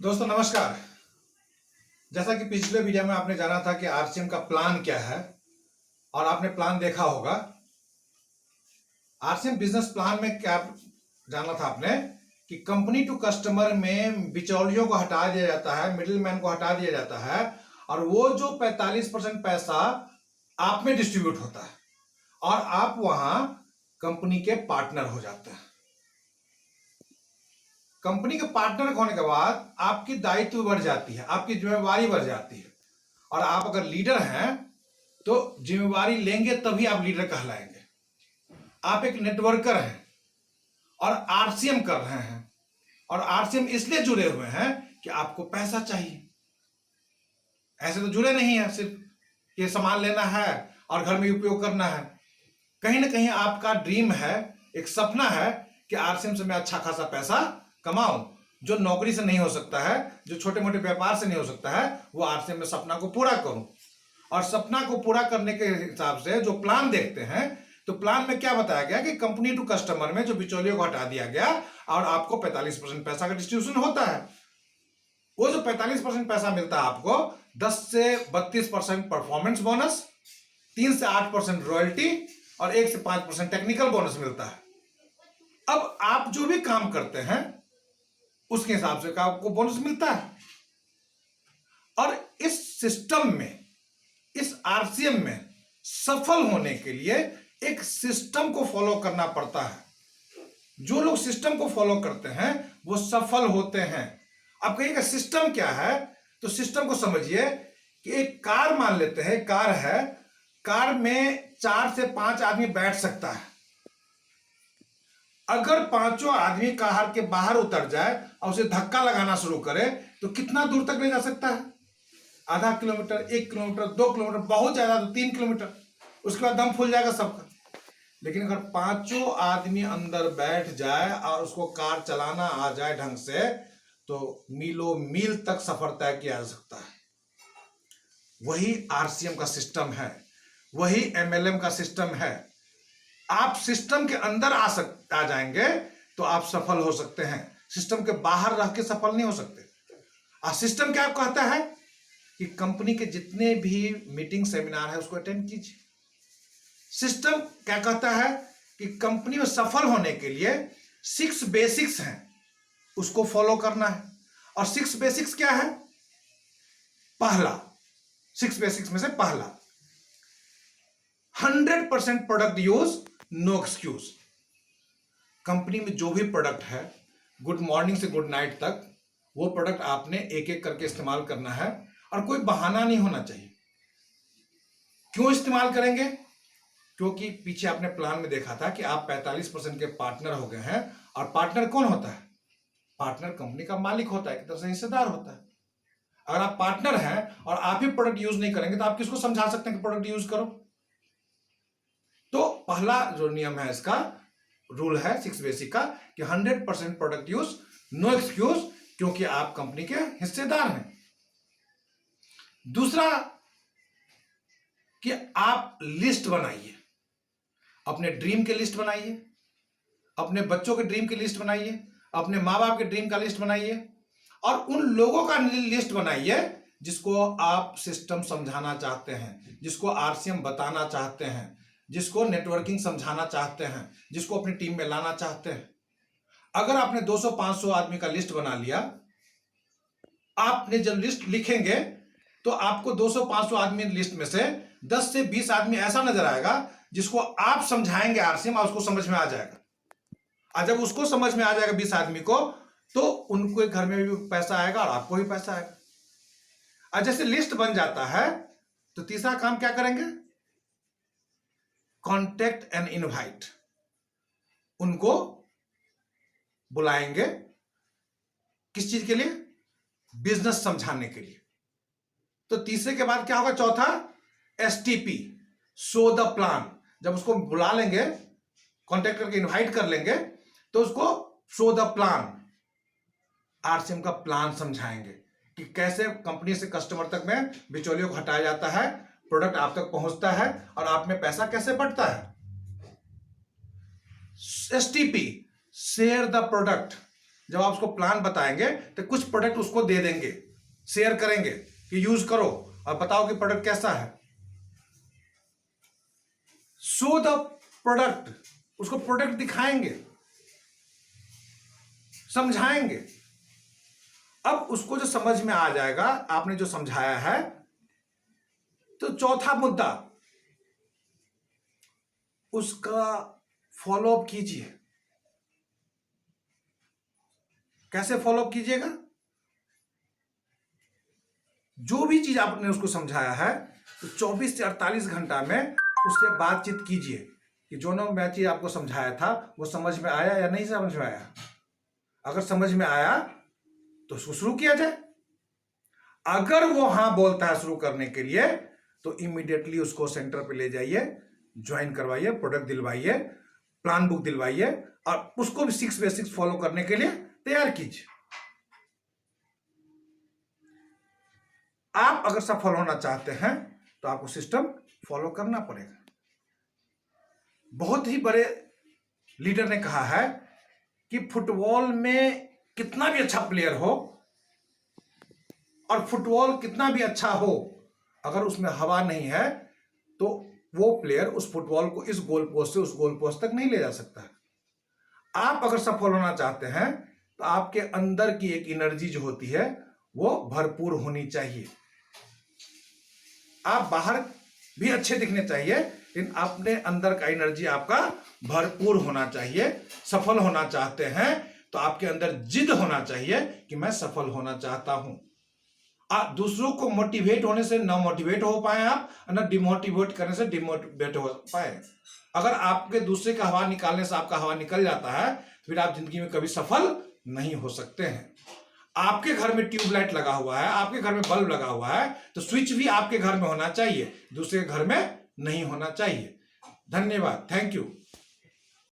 दोस्तों नमस्कार। जैसा कि पिछले वीडियो में आपने जाना था कि आरसीएम का प्लान क्या है और आपने प्लान देखा होगा। आरसीएम बिजनेस प्लान में क्या जाना था आपने कि कंपनी टू कस्टमर में बिचौलियों को हटा दिया जाता है, मिडिलमैन को हटा दिया जाता है और वो जो 45% पैसा आप में डिस्ट्रीब्यूट होता है और आप वहां कंपनी के पार्टनर हो जाते हैं। कंपनी के पार्टनर होने के बाद आपकी दायित्व बढ़ जाती है, आपकी जिम्मेवारी बढ़ जाती है और आप अगर लीडर हैं तो जिम्मेवारी लेंगे तभी आप लीडर कहलाएंगे। आप एक नेटवर्कर हैं और आरसीएम कर रहे हैं और आरसीएम इसलिए जुड़े हुए हैं कि आपको पैसा चाहिए। ऐसे तो जुड़े नहीं है सिर्फ ये सामान लेना है और घर में उपयोग करना है। कहीं ना कहीं आपका ड्रीम है, एक सपना है कि आरसीएम से मैं अच्छा खासा पैसा कमाऊं, जो नौकरी से नहीं हो सकता है, जो छोटे मोटे व्यापार से नहीं हो सकता है, वो आरसीएम में सपना को पूरा करूं। और सपना को पूरा करने के हिसाब से जो प्लान देखते हैं तो प्लान में क्या बताया गया कि कंपनी टू कस्टमर में जो बिचौलियों को हटा दिया गया और आपको 45% पैसा का डिस्ट्रीब्यूशन होता है। वो जो 45% पैसा मिलता है आपको 10 से 32% परफॉर्मेंस बोनस, 3 से 8% रॉयल्टी और 1 से 5% टेक्निकल बोनस मिलता है। अब आप जो भी काम करते हैं उसके हिसाब से आपको बोनस मिलता है। और इस सिस्टम में, इस आरसीएम में सफल होने के लिए एक सिस्टम को फॉलो करना पड़ता है। जो लोग सिस्टम को फॉलो करते हैं वो सफल होते हैं। आप कहिएगा सिस्टम क्या है, तो सिस्टम को समझिए कि एक कार मान लेते हैं, कार है, कार में 4 से 5 आदमी बैठ सकता है। अगर पांचों आदमी कार के बाहर उतर जाए और उसे धक्का लगाना शुरू करे तो कितना दूर तक ले जा सकता है? आधा किलोमीटर, 1 किलोमीटर, 2 किलोमीटर, बहुत ज्यादा तो 3 किलोमीटर। उसके बाद दम फूल जाएगा सबका। लेकिन अगर पांचों आदमी अंदर बैठ जाए और उसको कार चलाना आ जाए ढंग से तो मीलों मील तक सफर तय किया जा सकता है। वही आरसीएम का सिस्टम है, वही एमएलएम का सिस्टम है। आप सिस्टम के अंदर आ जाएंगे तो आप सफल हो सकते हैं। सिस्टम के बाहर रह के सफल नहीं हो सकते। सिस्टम क्या कहता है कि कंपनी के जितने भी मीटिंग सेमिनार है उसको अटेंड कीजिए। सिस्टम क्या कहता है कि कंपनी में सफल होने के लिए 6 बेसिक्स हैं, उसको फॉलो करना है। और 6 बेसिक्स क्या है? पहला, 6 बेसिक्स में से पहला 100% product use, no excuse. Company में जो भी प्रोडक्ट है, गुड मॉर्निंग से गुड नाइट तक, वो प्रोडक्ट आपने एक एक करके इस्तेमाल करना है और कोई बहाना नहीं होना चाहिए। क्यों इस्तेमाल करेंगे? क्योंकि पीछे आपने प्लान में देखा था कि आप 45% के पार्टनर हो गए हैं। और पार्टनर कौन होता है? पार्टनर कंपनी का मालिक होता है, एक तरह से हिस्सेदार होता है। अगर आप पार्टनर हैं और आप ही प्रोडक्ट यूज नहीं करेंगे तो आप किसको समझा सकते हैं कि प्रोडक्ट यूज करो? तो पहला जो नियम है, इसका रूल है 6 बेसिक का कि 100% प्रोडक्ट यूज, नो एक्सक्यूज, क्योंकि आप कंपनी के हिस्सेदार हैं। दूसरा कि आप लिस्ट बनाइए, अपने ड्रीम के लिस्ट बनाइए, अपने बच्चों के ड्रीम की लिस्ट बनाइए, अपने माँ बाप के ड्रीम का लिस्ट बनाइए और उन लोगों का लिस्ट बनाइए जिसको आप सिस्टम समझाना चाहते हैं, जिसको आरसीएम बताना चाहते हैं, जिसको नेटवर्किंग समझाना चाहते हैं, जिसको अपनी टीम में लाना चाहते हैं। अगर आपने 200-500 आदमी का लिस्ट बना लिया, आपने जब लिस्ट लिखेंगे तो आपको 200-500 आदमी लिस्ट में से 10 से 20 आदमी ऐसा नजर आएगा जिसको आप समझाएंगे आरसीएम और उसको समझ में आ जाएगा। और जब उसको समझ में आ जाएगा 20 आदमी को, तो उनको घर में भी पैसा आएगा और आपको भी पैसा आएगा। और जैसे लिस्ट बन जाता है तो तीसरा काम क्या करेंगे? Contact and invite. उनको बुलाएंगे किस चीज के लिए? बिजनेस समझाने के लिए। तो तीसरे के बाद क्या होगा? चौथा एसटीपी, शो द प्लान। जब उसको बुला लेंगे, कॉन्टेक्ट करके इनवाइट कर लेंगे, तो उसको शो द प्लान, आरसीएम का प्लान समझाएंगे कि कैसे कंपनी से कस्टमर तक में बिचौलियों को हटाया जाता है, प्रोडक्ट आप तक पहुंचता है और आप में पैसा कैसे बढ़ता है। STP, share the product. जब आप उसको प्लान बताएंगे तो कुछ प्रोडक्ट उसको दे देंगे, शेयर करेंगे कि यूज करो और बताओ कि प्रोडक्ट कैसा है। शो द प्रोडक्ट, उसको प्रोडक्ट दिखाएंगे, समझाएंगे। अब उसको जो समझ में आ जाएगा, आपने जो समझाया है, तो चौथा मुद्दा, उसका फॉलोअप कीजिए। कैसे फॉलोअप कीजिएगा? जो भी चीज आपने उसको समझाया है तो 24 से 48 घंटा में उससे बातचीत कीजिए कि जो ना मैं चीज आपको समझाया था वो समझ में आया या नहीं समझ में आया। अगर समझ में आया तो उसको शुरू किया जाए। अगर वो हाँ बोलता है शुरू करने के लिए तो इमीडिएटली उसको सेंटर पे ले जाइए, ज्वाइन करवाइए, प्रोडक्ट दिलवाइए, प्लान बुक दिलवाइए और उसको भी 6 बेसिक्स फॉलो करने के लिए तैयार कीजिए। आप अगर सफल होना चाहते हैं तो आपको सिस्टम फॉलो करना पड़ेगा। बहुत ही बड़े लीडर ने कहा है कि फुटबॉल में कितना भी अच्छा प्लेयर हो और फुटबॉल कितना भी अच्छा हो, अगर उसमें हवा नहीं है तो वो प्लेयर उस फुटबॉल को इस गोल पोस्ट से उस गोल पोस्ट तक नहीं ले जा सकता। आप अगर सफल होना चाहते हैं तो आपके अंदर की एक एनर्जी जो होती है वो भरपूर होनी चाहिए। आप बाहर भी अच्छे दिखने चाहिए लेकिन अपने अंदर का एनर्जी आपका भरपूर होना चाहिए। सफल होना चाहते हैं तो आपके अंदर जिद होना चाहिए कि मैं सफल होना चाहता हूं। आप दूसरों को मोटिवेट होने से ना मोटिवेट हो पाए आप, ना डिमोटिवेट करने से डिमोटिवेट हो पाए। अगर आपके दूसरे का हवा निकालने से आपका हवा निकल जाता है तो फिर आप जिंदगी में कभी सफल नहीं हो सकते हैं। आपके घर में ट्यूबलाइट लगा हुआ है, आपके घर में बल्ब लगा हुआ है, तो स्विच भी आपके घर में होना चाहिए, दूसरे के घर में नहीं होना चाहिए। धन्यवाद, थैंक यू।